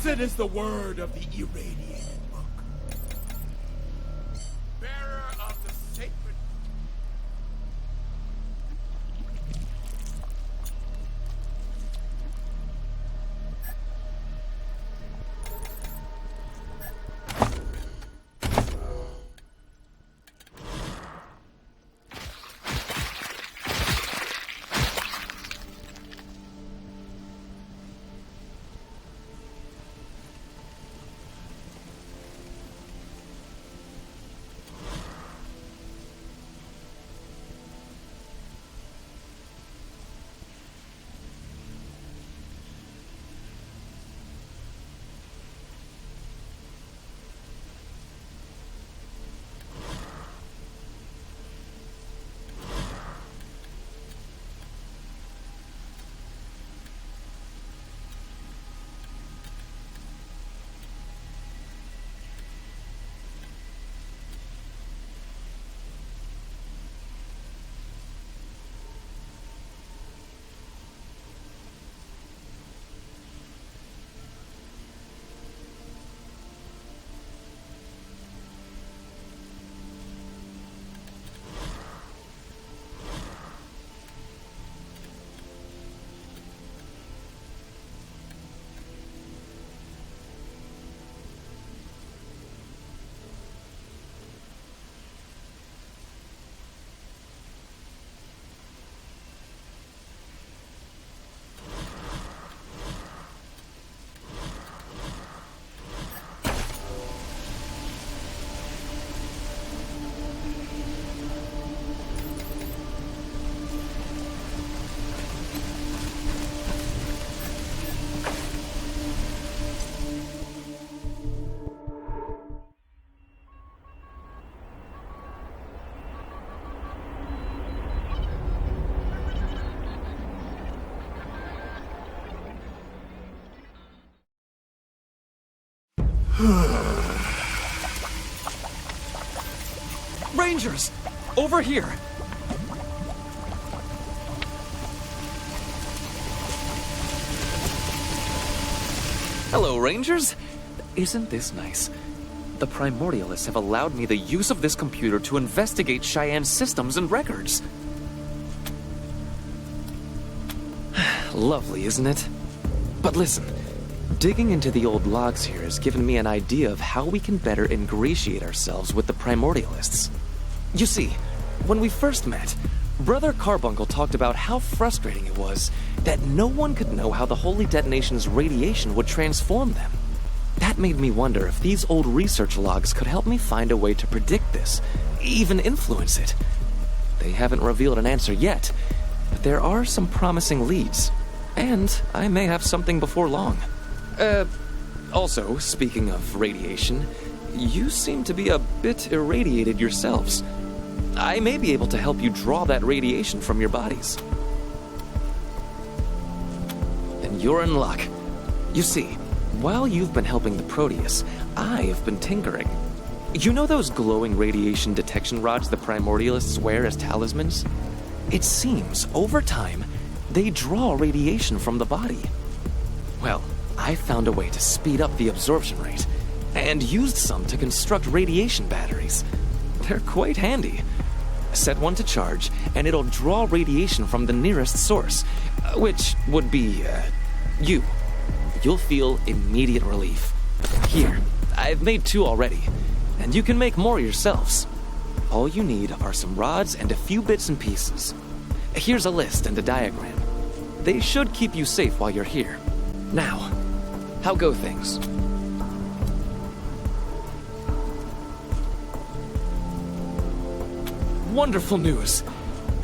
Blessed is the word of the irradiated book. Bearer of the sacred... Rangers! Over here! Hello, Rangers! Isn't this nice? The Primordialists have allowed me the use of this computer to investigate Cheyenne's systems and records. Lovely, isn't it? But listen, digging into the old logs here has given me an idea of how we can better ingratiate ourselves with the Primordialists. You see, when we first met, Brother Carbuncle talked about how frustrating it was that no one could know how the Holy Detonation's radiation would transform them. That made me wonder if these old research logs could help me find a way to predict this, even influence it. They haven't revealed an answer yet, but there are some promising leads, and I may have something before long. Also, speaking of radiation, you seem to be a bit irradiated yourselves. I may be able to help you draw that radiation from your bodies. Then you're in luck. You see, while you've been helping the Proteus, I have been tinkering. You know those glowing radiation detection rods the Primordialists wear as talismans? It seems, over time, they draw radiation from the body. Well, I found a way to speed up the absorption rate, and used some to construct radiation batteries. They're quite handy. Set one to charge, and it'll draw radiation from the nearest source, which would be, you. You'll feel immediate relief. Here, I've made 2 already, and you can make more yourselves. All you need are some rods and a few bits and pieces. Here's a list and a diagram. They should keep you safe while you're here. Now, how go things? Wonderful news!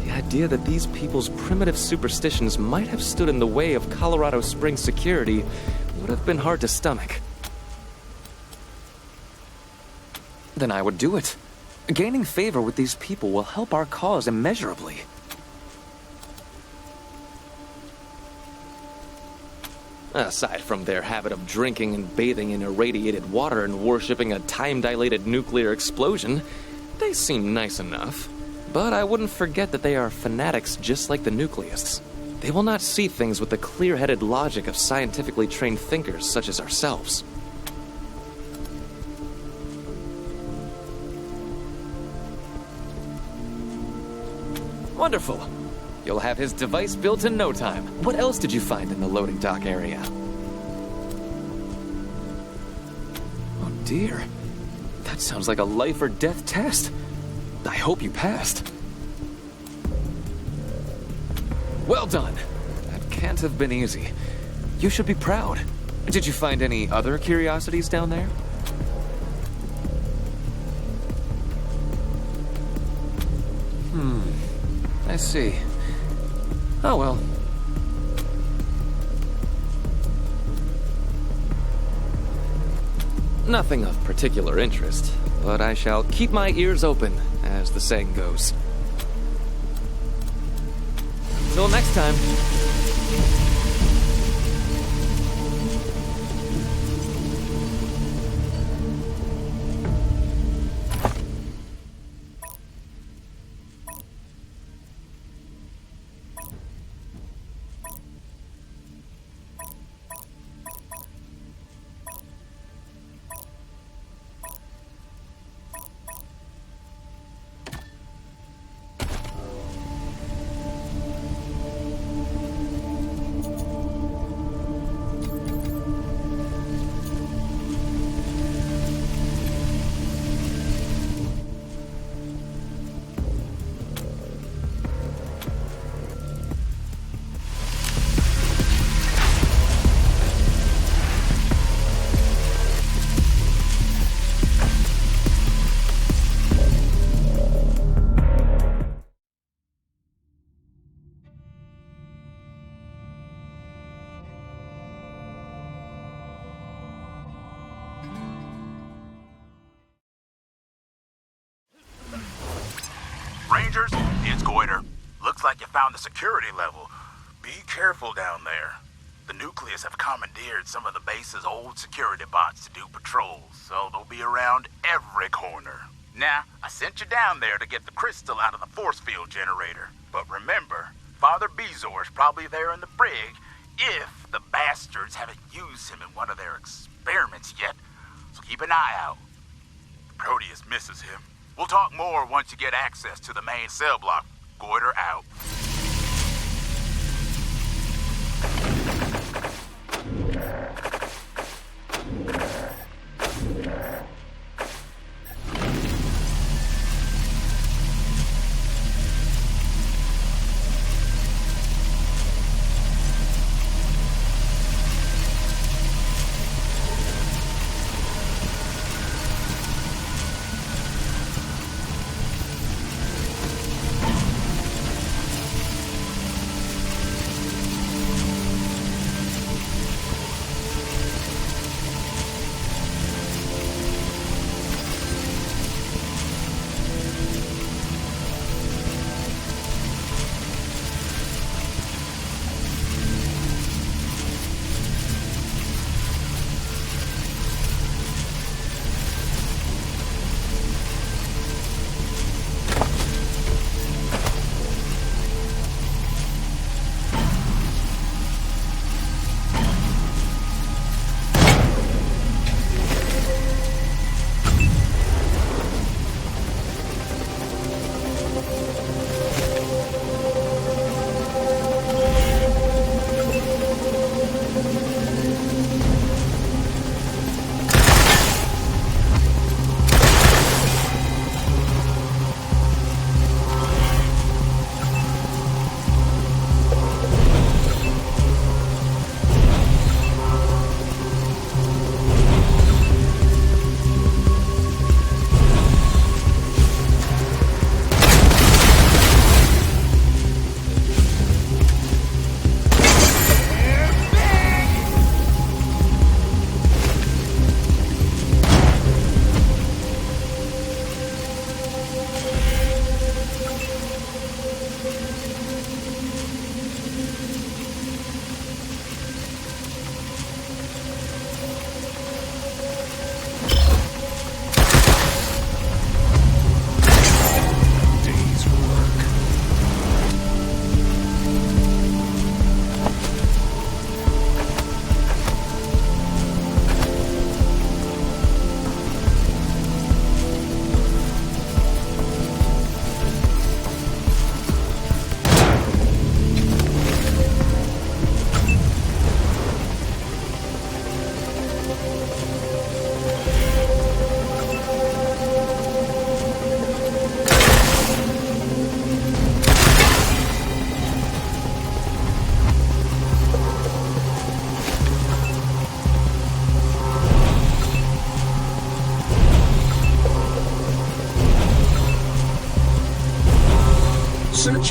The idea that these people's primitive superstitions might have stood in the way of Colorado Springs security would have been hard to stomach. Then I would do it. Gaining favor with these people will help our cause immeasurably. Aside from their habit of drinking and bathing in irradiated water and worshipping a time-dilated nuclear explosion, they seem nice enough. But I wouldn't forget that they are fanatics just like the Nucleists. They will not see things with the clear-headed logic of scientifically trained thinkers such as ourselves. Wonderful. You'll have his device built in no time. What else did you find in the loading dock area? Oh dear. That sounds like a life or death test. I hope you passed. Well done. That can't have been easy. You should be proud. Did you find any other curiosities down there? I see. Oh well. Nothing of particular interest, but I shall keep my ears open, as the saying goes. Till next time. Rangers, it's Goiter. Looks like you found the security level. Be careful down there. The Nucleus have commandeered some of the base's old security bots to do patrols, so they'll be around every corner. Now, I sent you down there to get the crystal out of the force field generator. But remember, Father Bezor's probably there in the brig if the bastards haven't used him in one of their experiments yet. So keep an eye out. Proteus misses him. We'll talk more once you get access to the main cell block. Goiter out.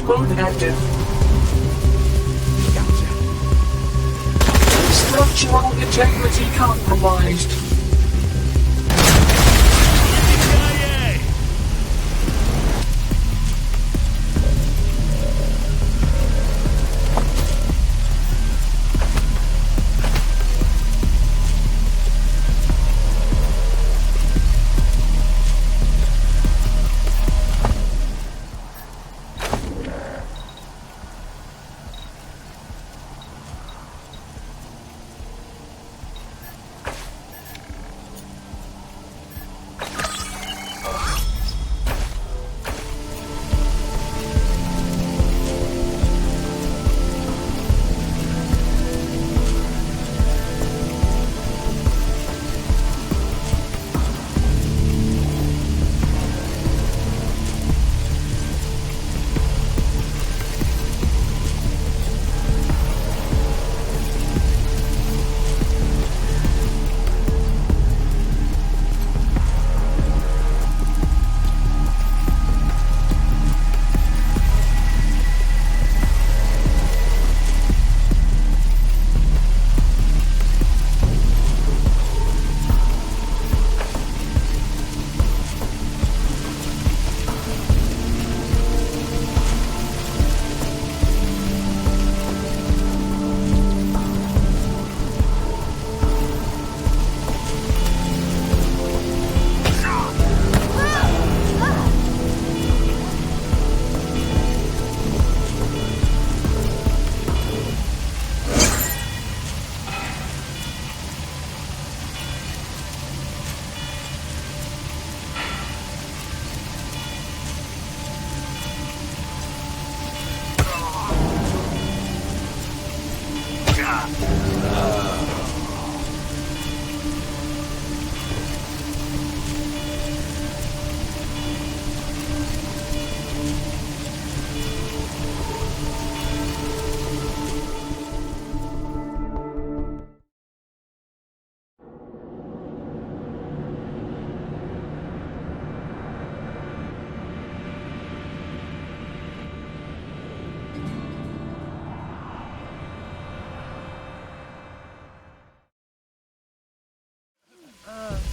mode active. Gotcha. Structural integrity compromised. CIA!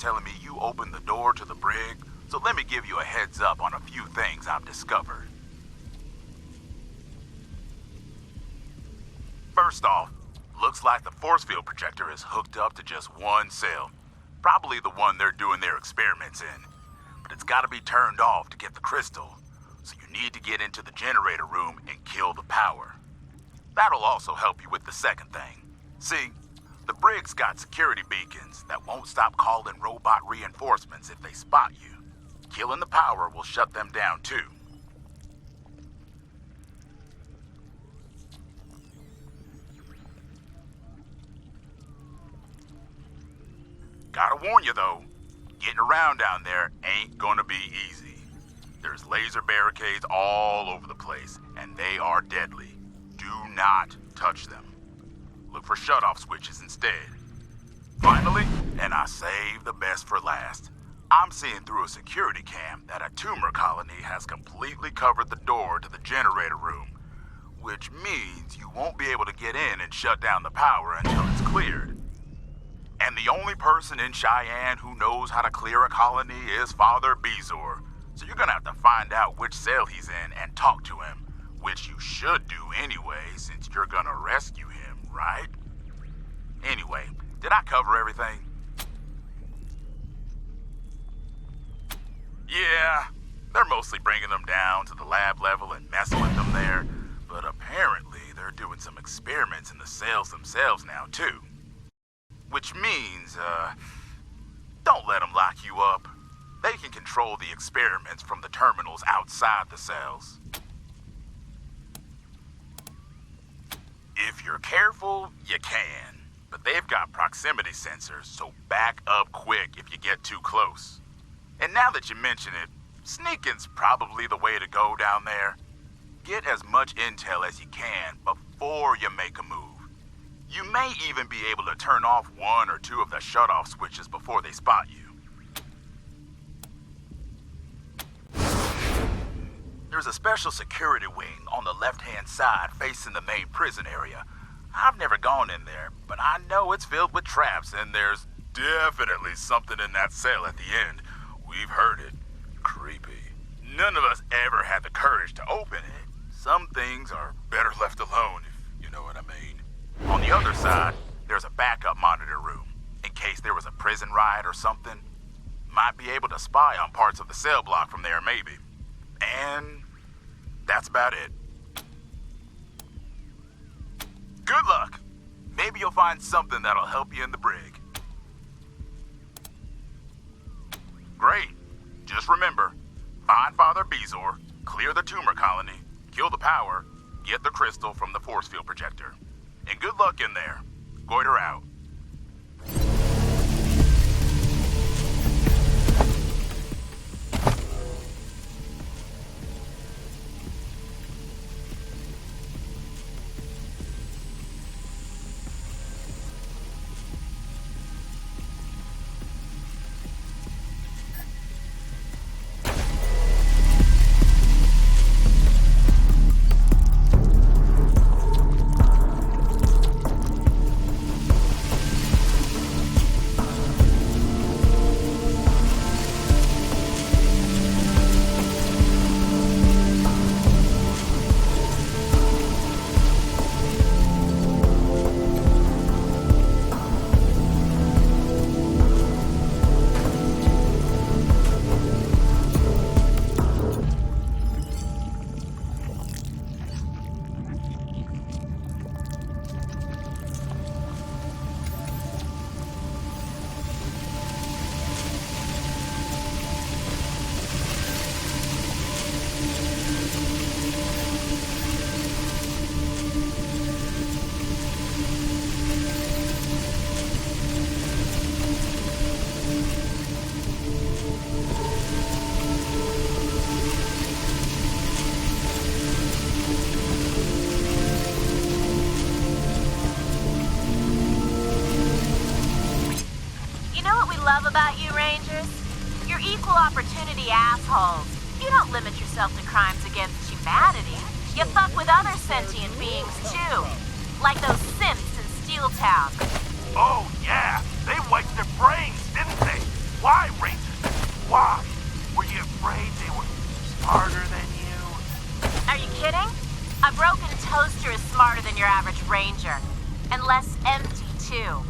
telling me you opened the door to the brig, so let me give you a heads up on a few things I've discovered. First off, looks like the force field projector is hooked up to just one cell. Probably the one they're doing their experiments in. But it's gotta be turned off to get the crystal. So you need to get into the generator room and kill the power. That'll also help you with the second thing. See, the brig's got security beacons that won't stop calling robot reinforcements if they spot you. Killing the power will shut them down too. Gotta warn you though, getting around down there ain't gonna be easy. There's laser barricades all over the place, and they are deadly. Do not touch them. Look for shutoff switches instead. Finally, and I saved the best for last, I'm seeing through a security cam that a tumor colony has completely covered the door to the generator room, which means you won't be able to get in and shut down the power until it's cleared. And the only person in Cheyenne who knows how to clear a colony is Father Bezor. So you're gonna have to find out which cell he's in and talk to him, which you should do anyway since you're gonna rescue him, right? Anyway, did I cover everything? Yeah, they're mostly bringing them down to the lab level and messing with them there, but apparently they're doing some experiments in the cells themselves now too. Which means, don't let them lock you up. They can control the experiments from the terminals outside the cells. If you're careful, you can. But they've got proximity sensors, so back up quick if you get too close. And now that you mention it, sneaking's probably the way to go down there. Get as much intel as you can before you make a move. You may even be able to turn off one or two of the shutoff switches before they spot you. There's a special security wing on the left-hand side facing the main prison area. I've never gone in there, but I know it's filled with traps, and there's definitely something in that cell at the end. We've heard it. Creepy. None of us ever had the courage to open it. Some things are better left alone, if you know what I mean. On the other side, there's a backup monitor room, in case there was a prison riot or something. Might be able to spy on parts of the cell block from there, maybe. And that's about it. Good luck. Maybe you'll find something that'll help you in the brig. Great. Just remember, find Father Bezor, clear the tumor colony, kill the power, get the crystal from the force field projector. And good luck in there. Goiter out. love about you, Rangers? You're equal opportunity assholes. You don't limit yourself to crimes against humanity. You fuck with other sentient beings, too. Like those synths in Steel Town. Oh, yeah. They wiped their brains, didn't they? Why, Rangers? Why? Were you afraid they were smarter than you? Are you kidding? A broken toaster is smarter than your average Ranger. And less empty, too.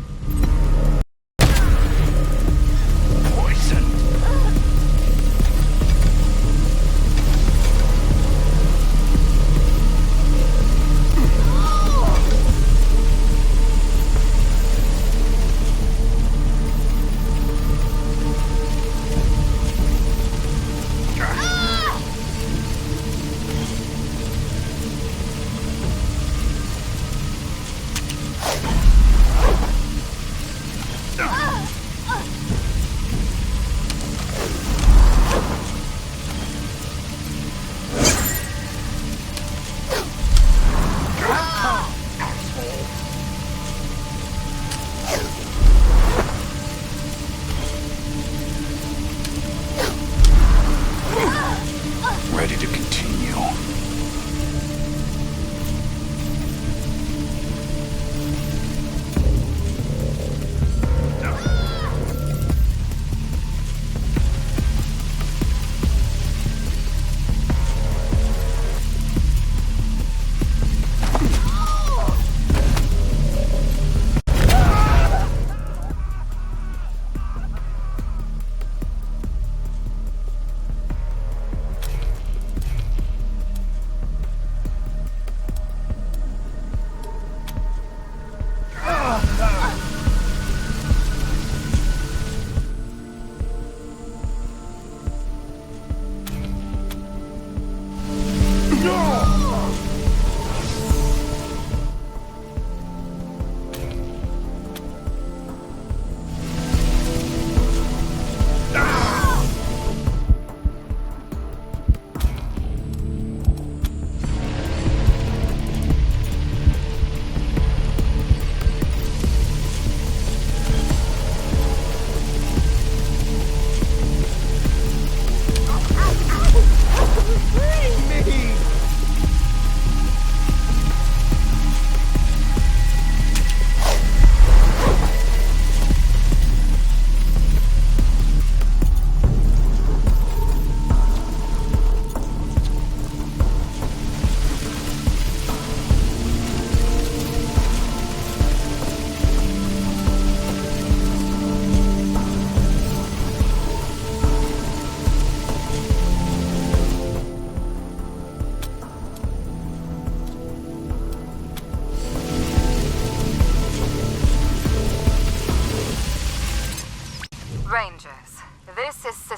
Poisoned.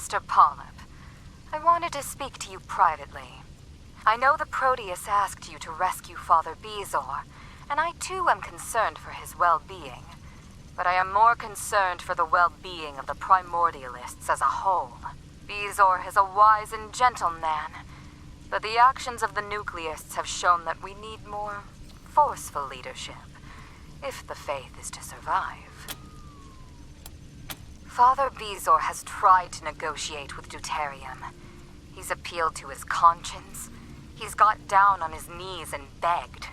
Mr. Polyp, I wanted to speak to you privately. I know the Proteus asked you to rescue Father Bezor, and I too am concerned for his well-being. But I am more concerned for the well-being of the Primordialists as a whole. Bezor is a wise and gentle man, but the actions of the Nucleists have shown that we need more forceful leadership, if the faith is to survive. Father Bezor has tried to negotiate with Deuterium. He's appealed to his conscience. He's got down on his knees and begged.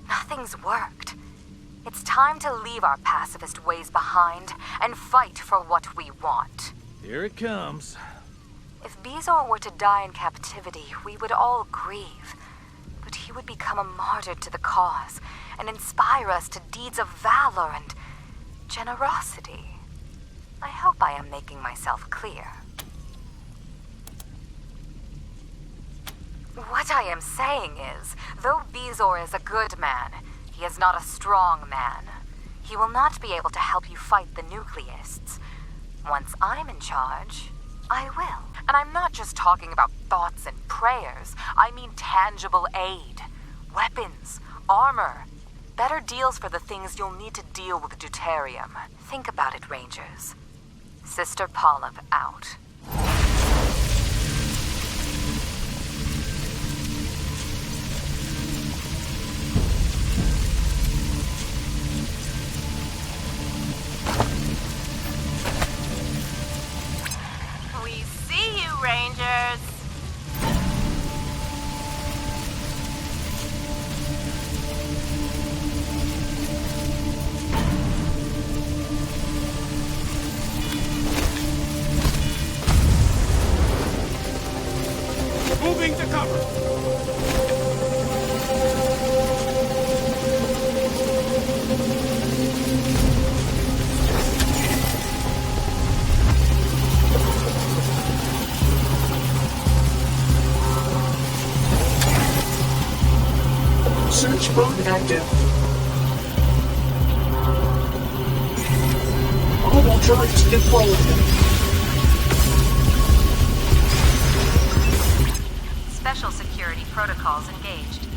Nothing's worked. It's time to leave our pacifist ways behind and fight for what we want. Here it comes. If Bezor were to die in captivity, we would all grieve. But he would become a martyr to the cause and inspire us to deeds of valor and generosity. I hope I am making myself clear. What I am saying is, though Bezor is a good man, he is not a strong man. He will not be able to help you fight the Nucleists. Once I'm in charge, I will. And I'm not just talking about thoughts and prayers. I mean tangible aid. Weapons, armor. Better deals for the things you'll need to deal with Deuterium. Think about it, Rangers. Sister Polyp out. We see you, Rangers. Moving to cover. Search mode active. Mobile droids deployed. Special security protocols engaged.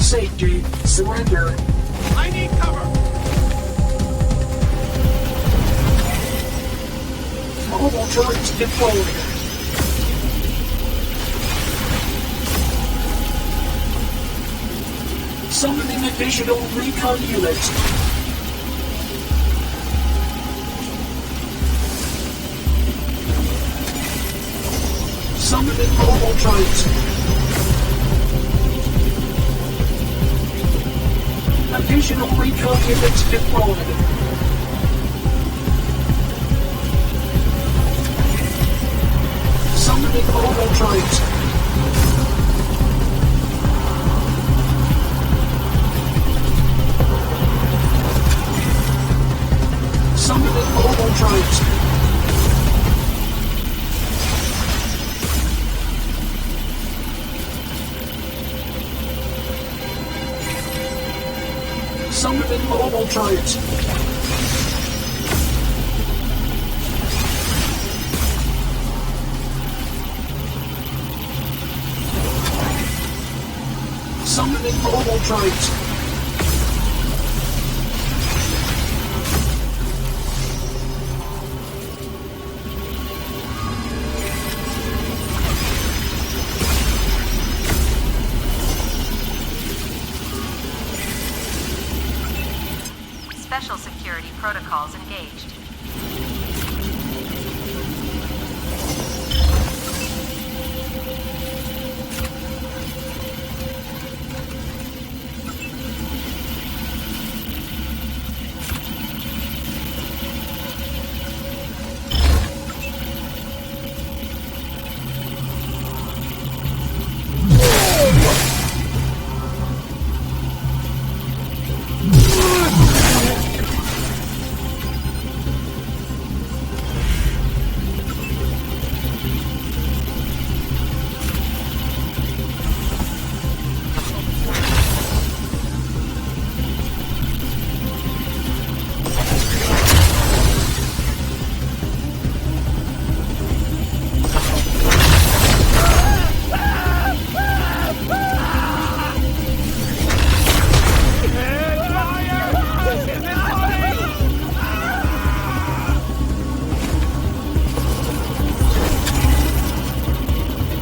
Safety, surrender. I need cover. Mobile droids deployed. Summoning additional recon units. Summoning mobile droids. Additional recon units deployed. Summoning mobile droids. Summoning mobile droids. Summoning mobile droids. Summoning mobile droids. Special security protocols engaged.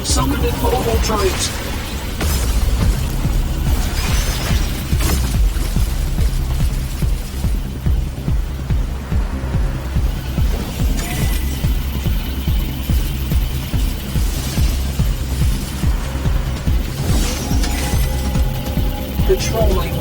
Summoning mobile droids. Controlling.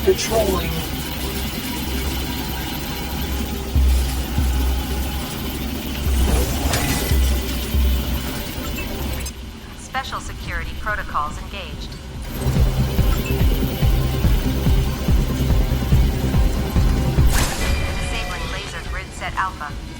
Controlling. Special security protocols engaged. Disabling laser grid set alpha.